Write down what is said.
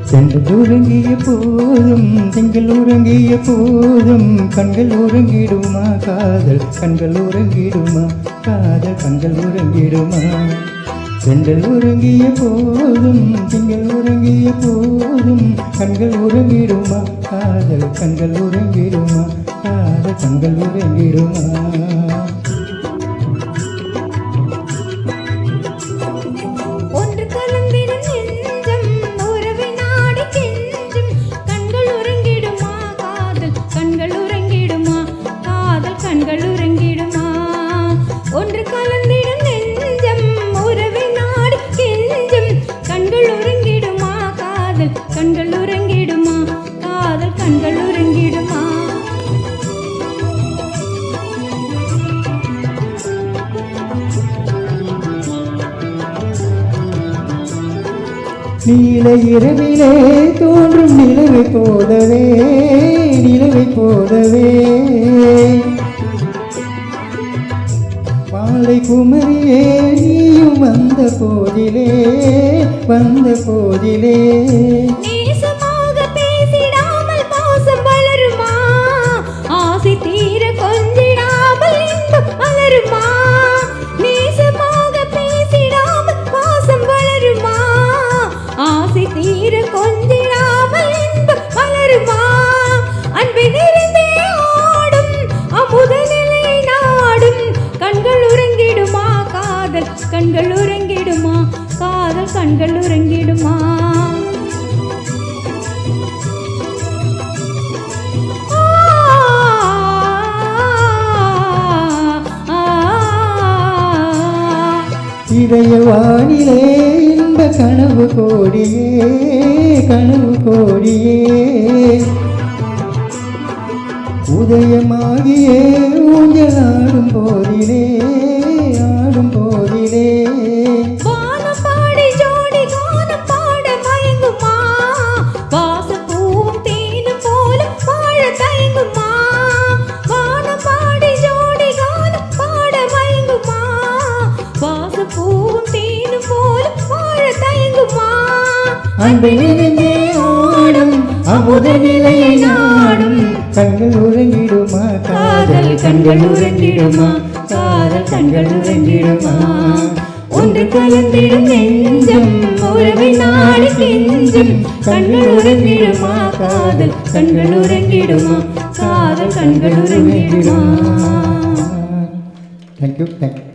சென்று உறங்கிய போதும் திங்கள் உறங்கிய போதும் கண்கள் உறங்கிடுமா காதல் கண்கள் உறங்கிடுமா காதல் கண்கள் உறங்கிடுமா சென்றல் உறங்கிய போதும் திங்கள் உறங்கிய போதும் கண்கள் உறங்கிடுமா காதல் கண்கள் உறங்கிடுமா காதல் கண்கள் உறங்கிடுமா ஒன்று கலந்திடும் நெஞ்சம் உறவை நாடி கெஞ்சும் கண்கள் உறங்கிடுமா காதல் கண்கள் உறங்கிடுமா காதல் கண்கள் உறங்கிடுமா நீல இரவிலே தோன்றும் நிலவை போலவே மாலை குமரியே நீயும் வந்த போதிலே நேசமாக பேசிடாமல் பாசம் வளருமா ஆசை தீர கொஞ்சிடாமல் இன்பம் வளருமா நேசமாக பேசிடாமல் பாசம் வளருமா ஆசை தீர கொஞ்சிடாமல் இன்பம் வளருமா அன்பை நிறைந்தே ஆடும் அமுத நிலை நாடும் கண்கள் உறங்கிடுமா காதல் கண்கள் உறங்கிடுமா காதல் கண்கள் உறங்கிடுமா இதய வானிலே இந்த கனவு கோடியே உதயமாகியே ஊஞ்சலாடும் போதிலே வானம் பாடி ஜோடி கானம் பாட மயங்குமா வாசப்பூவும் தேனும் போல வாழ தயங்குமா வானம் பாடி ஜோடி கானம் பாட மயங்குமா வாசப்பூவும் தேனும் போல வாழ தயங்குமா அன்பை நினைந்தே ஆடும் அமுத நிலையை நாடும் கண்கள் உறங்கிடுமா காதல் கண்கள் உறங்கிடுமா காதல் கண்கள் உறங்கிடுமா ஒன்று கலந்திடும் நெஞ்சம் உறவை நாடி கெஞ்சும் கண்கள் உறங்கிடுமா காதல் கண்கள் உறங்கிடுமா காதல் கண்கள் உறங்கிடுமா. Thank you.